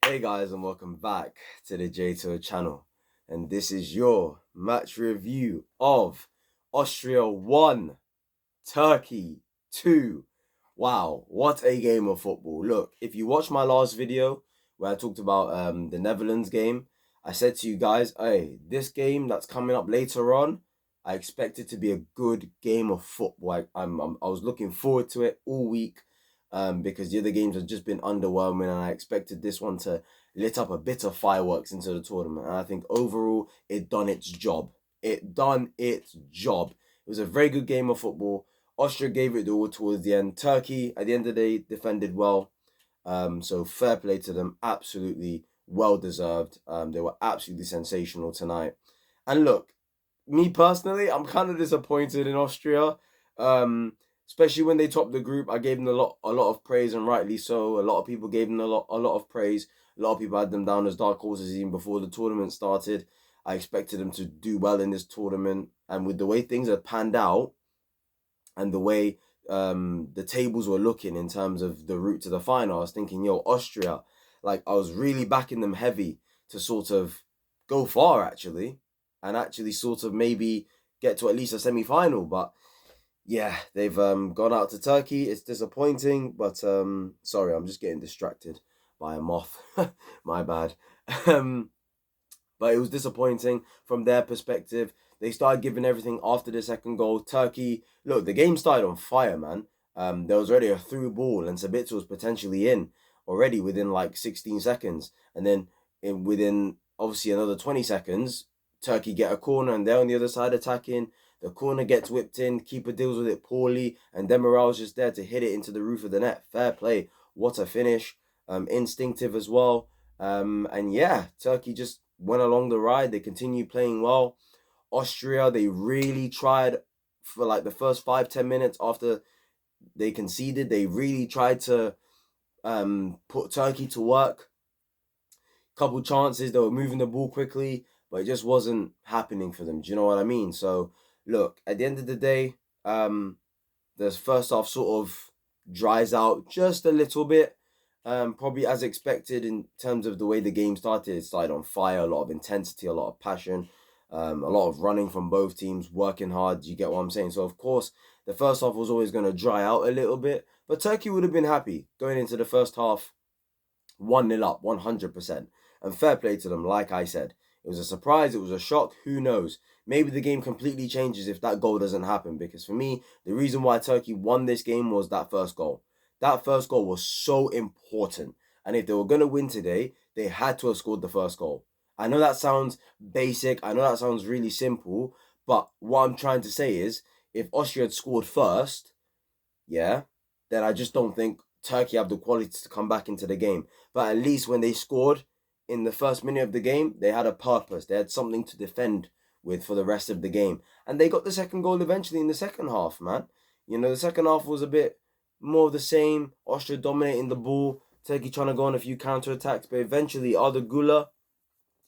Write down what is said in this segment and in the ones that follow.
Hey guys, and welcome back to the JTO channel. And this is your match review of Austria 1, Turkey 2. Wow, what a game of football. Look, if you watched my last video where I talked about the Netherlands game, I said to you guys, hey, this game that's coming up later on, I expect it to be a good game of football. I was looking forward to it all week. Because the other games have just been underwhelming, and I expected this one to lit up a bit of fireworks into the tournament. And I think overall, it done its job. It done its job. It was a very good game of football. Austria gave it the all towards the end. Turkey, at the end of the day, defended well. So fair play to them. Absolutely well deserved. They were absolutely sensational tonight. And look, me personally, I'm kind of disappointed in Austria. Especially when they topped the group. I gave them a lot of praise, and rightly so. A lot of people gave them a lot of praise. A lot of people had them down as dark horses even before the tournament started. I expected them to do well in this tournament, and with the way things had panned out, and the way the tables were looking in terms of the route to the final, I was thinking, yo, Austria, like I was really backing them heavy to sort of go far actually, and actually sort of maybe get to at least a semi-final, but yeah, they've gone out to Turkey. It's disappointing, but sorry, I'm just getting distracted by a moth. My bad. Um, but it was disappointing from their perspective. They started giving everything after the second goal. Turkey, look, the game started on fire, man. There was already a through ball, and Sabitzer was potentially in already within like 16 seconds, and then within obviously another 20 seconds, Turkey get a corner, and they're on the other side attacking. The corner gets whipped in, keeper deals with it poorly, and Demiral's just there to hit it into the roof of the net. Fair play. What a finish. Instinctive as well. And yeah, Turkey just went along the ride. They continued playing well. Austria, they really tried for like the first 5-10 minutes after they conceded. They really tried to put Turkey to work. Couple chances, they were moving the ball quickly, but it just wasn't happening for them. Do you know what I mean? So look, at the end of the day, the first half sort of dries out just a little bit. Probably as expected in terms of the way the game started. It started on fire, a lot of intensity, a lot of passion, a lot of running from both teams, working hard. You get what I'm saying? So of course, the first half was always going to dry out a little bit, but Turkey would have been happy going into the first half 1-0 up, 100%. And fair play to them, like I said. It was a surprise, it was a shock, who knows? Maybe the game completely changes if that goal doesn't happen. Because for me, the reason why Turkey won this game was that first goal. That first goal was so important. And if they were going to win today, they had to have scored the first goal. I know that sounds basic, I know that sounds really simple, but what I'm trying to say is, if Austria had scored first, yeah, then I just don't think Turkey have the quality to come back into the game. But at least when they scored in the first minute of the game, they had a purpose. They had something to defend with for the rest of the game. And they got the second goal eventually in the second half, man. You know, the second half was a bit more of the same. Austria dominating the ball, Turkey trying to go on a few counter-attacks. But eventually, Arda Güler,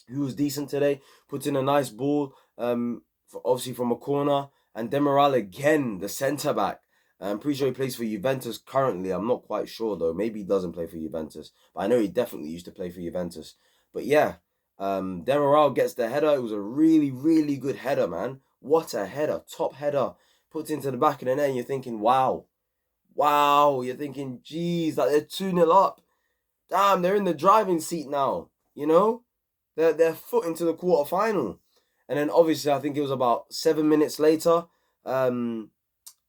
who was decent today, puts in a nice ball, obviously from a corner. And Demiral again, the centre-back. I'm pretty sure he plays for Juventus currently. I'm not quite sure though. Maybe he doesn't play for Juventus. But I know he definitely used to play for Juventus. But yeah, Demiral gets the header. It was a really, really good header, man. What a header. Top header. Puts into the back of the net and you're thinking, wow. Wow. You're thinking, geez, like they're 2-0 up. Damn, they're in the driving seat now. You know? They're foot into the quarterfinal. And then obviously I think it was about 7 minutes later.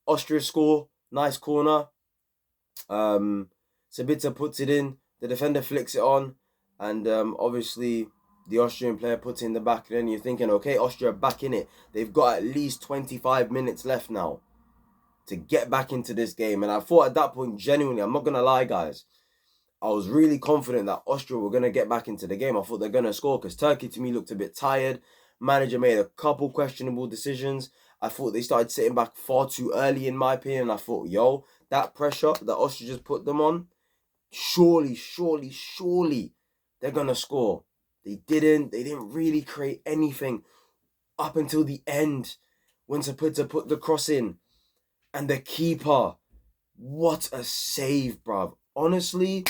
Austria score, nice corner. Sabitzer puts it in, the defender flicks it on, and obviously the Austrian player puts it in the back. And then you're thinking, okay, Austria are back in it. They've got at least 25 minutes left now to get back into this game. And I thought at that point, genuinely, I'm not going to lie, guys, I was really confident that Austria were going to get back into the game. I thought they're going to score because Turkey, to me, looked a bit tired. Manager made a couple questionable decisions. I thought they started sitting back far too early, in my opinion. I thought, yo, that pressure that Austria just put them on, surely, they're going to score. They didn't. They didn't really create anything up until the end when Zapata put the cross in. And the keeper, what a save, bruv. Honestly,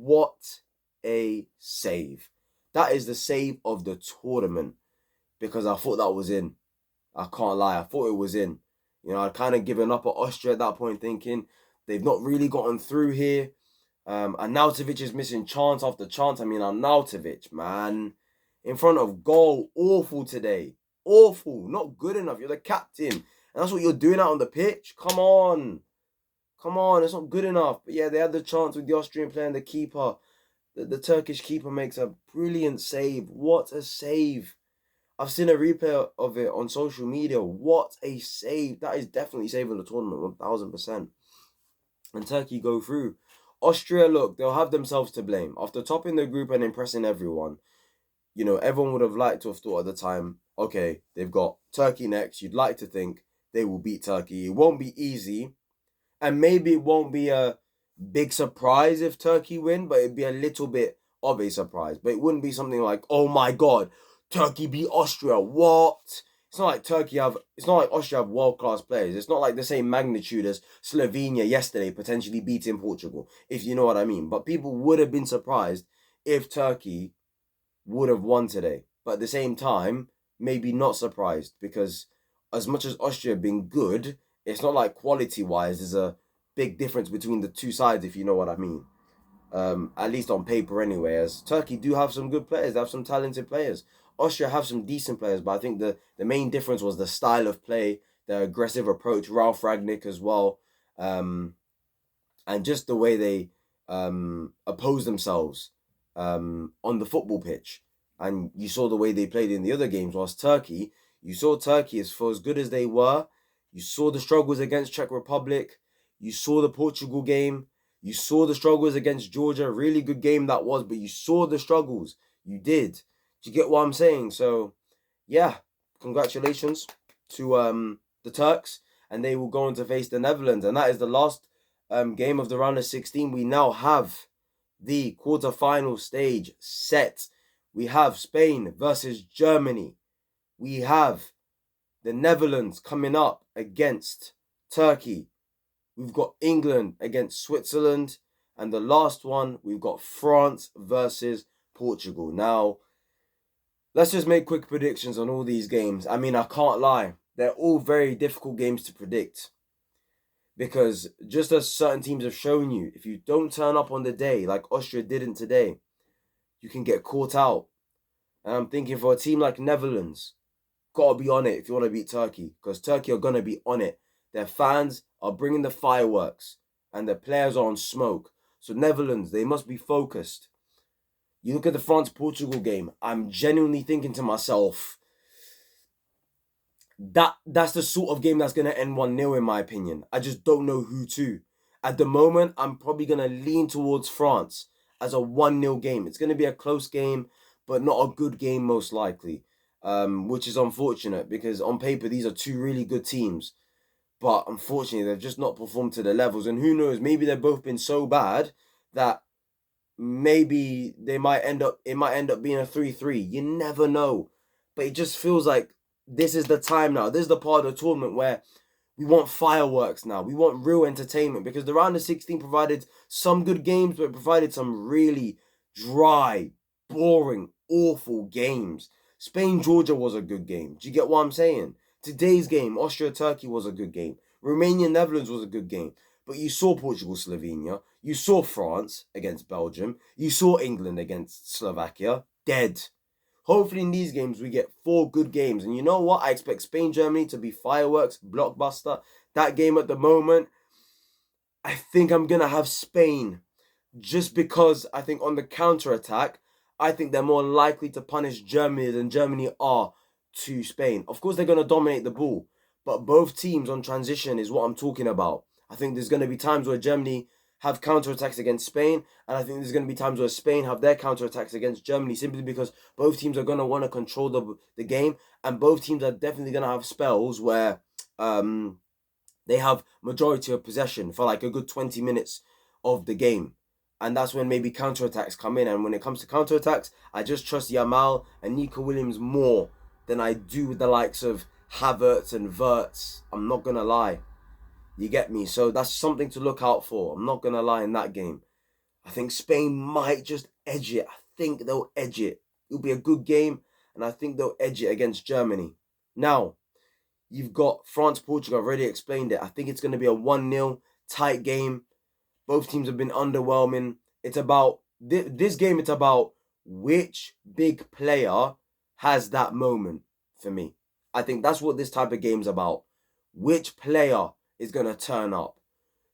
what a save. That is the save of the tournament, because I thought that was in. I can't lie, I thought it was in. You know, I'd kind of given up at Austria at that point, thinking they've not really gotten through here. Arnautovic is missing chance after chance. I mean, Arnautovic, man, in front of goal, awful today. Awful, not good enough. You're the captain, and that's what you're doing out on the pitch. Come on, it's not good enough. But yeah, they had the chance with the Austrian player and the keeper. The Turkish keeper makes a brilliant save. What a save! I've seen a replay of it on social media. What a save! That is definitely saving the tournament, 1000%. And Turkey go through. Austria, look, they'll have themselves to blame. After topping the group and impressing everyone, you know, everyone would have liked to have thought at the time, okay, they've got Turkey next. You'd like to think they will beat Turkey. It won't be easy. And maybe it won't be a big surprise if Turkey win, but it'd be a little bit of a surprise. But it wouldn't be something like, oh my God, Turkey beat Austria. What? It's not like Austria have world-class players. It's not like the same magnitude as Slovenia yesterday potentially beating Portugal, if you know what I mean. But people would have been surprised if Turkey would have won today. But at the same time, maybe not surprised, because as much as Austria have been good, it's not like quality-wise there's a big difference between the two sides, if you know what I mean. At least on paper anyway, as Turkey do have some good players. They have some talented players. Austria have some decent players, but I think the main difference was the style of play, the aggressive approach, Ralf Rangnick as well, and just the way they oppose themselves on the football pitch. And you saw the way they played in the other games, whilst Turkey, you saw Turkey as for as good as they were, you saw the struggles against Czech Republic, you saw the Portugal game, you saw the struggles against Georgia, really good game that was, but you saw the struggles, you did. Do you get what I'm saying? So, yeah, congratulations to the Turks, and they will go on to face the Netherlands, and that is the last game of the round of 16. We now have the quarterfinal stage set. We have Spain versus Germany. We have the Netherlands coming up against Turkey. We've got England against Switzerland, and the last one, we've got France versus Portugal. Now, let's just make quick predictions on all these games. I mean, I can't lie. They're all very difficult games to predict, because just as certain teams have shown you, if you don't turn up on the day, like Austria didn't today, you can get caught out. And I'm thinking for a team like Netherlands, got to be on it if you want to beat Turkey, because Turkey are going to be on it. Their fans are bringing the fireworks, and their players are on smoke. So Netherlands, they must be focused. You look at the France-Portugal game, I'm genuinely thinking to myself, that's the sort of game that's going to end 1-0 in my opinion. I just don't know who to. At the moment, I'm probably going to lean towards France as a 1-0 game. It's going to be a close game, but not a good game most likely, which is unfortunate, because on paper, these are two really good teams. But unfortunately, they've just not performed to the levels. And who knows, maybe they've both been so bad that maybe it might end up being a 3-3. You never know. But it just feels like this is the time now. This is the part of the tournament where we want fireworks now. We want real entertainment, because the round of 16 provided some good games, but it provided some really dry, boring, awful games. Spain-Georgia was a good game. Do you get what I'm saying? Today's game, Austria-Turkey, was a good game. Romania-Netherlands was a good game. But you saw Portugal-Slovenia. You saw France against Belgium. You saw England against Slovakia. Dead. Hopefully in these games we get 4 good games. And you know what? I expect Spain-Germany to be fireworks, blockbuster. That game at the moment, I think I'm going to have Spain. Just because I think on the counter-attack, I think they're more likely to punish Germany than Germany are to Spain. Of course, they're going to dominate the ball, but both teams on transition is what I'm talking about. I think there's going to be times where Germany have counterattacks against Spain, and I think there's going to be times where Spain have their counterattacks against Germany, simply because both teams are going to want to control the game, and both teams are definitely going to have spells where they have majority of possession for like a good 20 minutes of the game. And that's when maybe counterattacks come in. And when it comes to counterattacks, I just trust Yamal and Nico Williams more than I do with the likes of Havertz and Wirtz. I'm not going to lie. You get me? So that's something to look out for. I'm not going to lie in that game. I think Spain might just edge it. I think they'll edge it. It'll be a good game, and I think they'll edge it against Germany. Now, you've got France-Portugal. I've already explained it. I think it's going to be a 1-0 tight game. Both teams have been underwhelming. It's about this game. It's about which big player has that moment for me. I think that's what this type of game's about. Which player is going to turn up?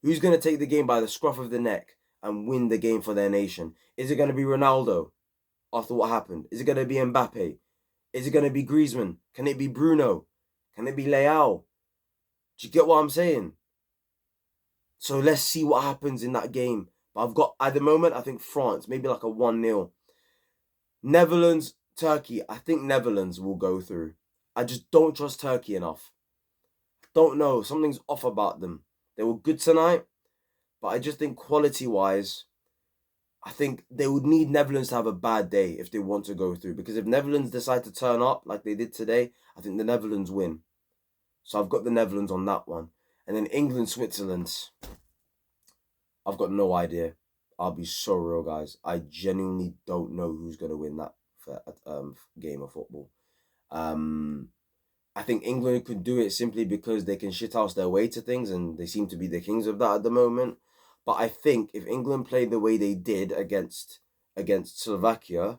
Who's going to take the game by the scruff of the neck and win the game for their nation? Is it going to be Ronaldo after what happened? Is it going to be Mbappe? Is it going to be Griezmann? Can it be Bruno? Can it be Leao? Do you get what I'm saying? So let's see what happens in that game. But I've got, at the moment, I think France, maybe like a 1-0. Netherlands, Turkey. I think Netherlands will go through. I just don't trust Turkey enough. Don't know. Something's off about them. They were good tonight, but I just think quality-wise, I think they would need Netherlands to have a bad day if they want to go through. Because if Netherlands decide to turn up like they did today, I think the Netherlands win. So I've got the Netherlands on that one. And then England, Switzerland. I've got no idea. I'll be so real, guys. I genuinely don't know who's going to win that game of football. I think England could do it simply because they can shithouse their way to things, and they seem to be the kings of that at the moment. But I think if England played the way they did against Slovakia,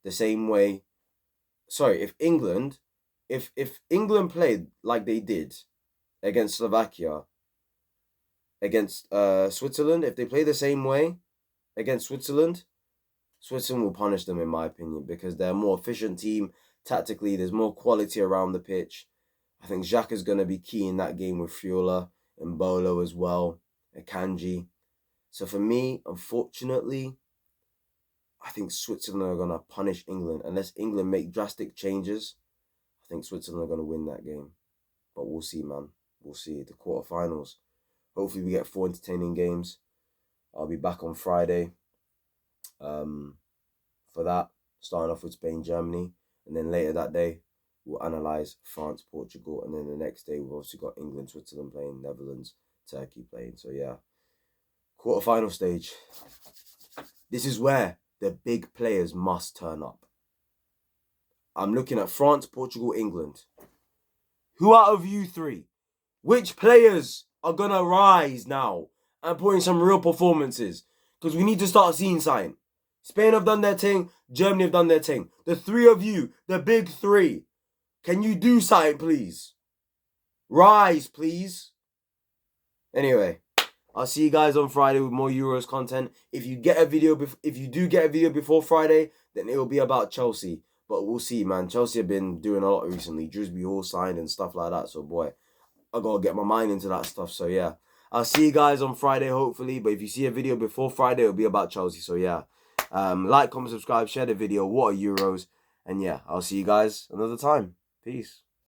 the same way... Sorry, if England played like they did against Slovakia, against Switzerland, if they play the same way against Switzerland will punish them, in my opinion, because they're a more efficient team. Tactically, there's more quality around the pitch. I think Xhaka is going to be key in that game with Friola and Bolo as well, and Kanji. So for me, unfortunately, I think Switzerland are going to punish England. Unless England make drastic changes, I think Switzerland are going to win that game. But we'll see, man. We'll see. The quarterfinals. Hopefully we get 4 entertaining games. I'll be back on Friday for that, starting off with Spain, Germany. And then later that day, we'll analyse France, Portugal. And then the next day, we've obviously got England, Switzerland playing, Netherlands, Turkey playing. So yeah, quarterfinal stage. This is where the big players must turn up. I'm looking at France, Portugal, England. Who out of you three? Which players are going to rise now and put in some real performances? Because we need to start seeing something. Spain have done their thing. Germany have done their thing. The three of you, the big three. Can you do something, please? Rise, please. Anyway, I'll see you guys on Friday with more Euros content. If you do get a video before Friday, then it will be about Chelsea. But we'll see, man. Chelsea have been doing a lot recently. Dewsbury Hall signed and stuff like that. So, boy, I got to get my mind into that stuff. So, yeah. I'll see you guys on Friday, hopefully. But if you see a video before Friday, it'll be about Chelsea. So, yeah. Like, comment, subscribe, share the video. What are Euros? And, yeah, I'll see you guys another time. Peace.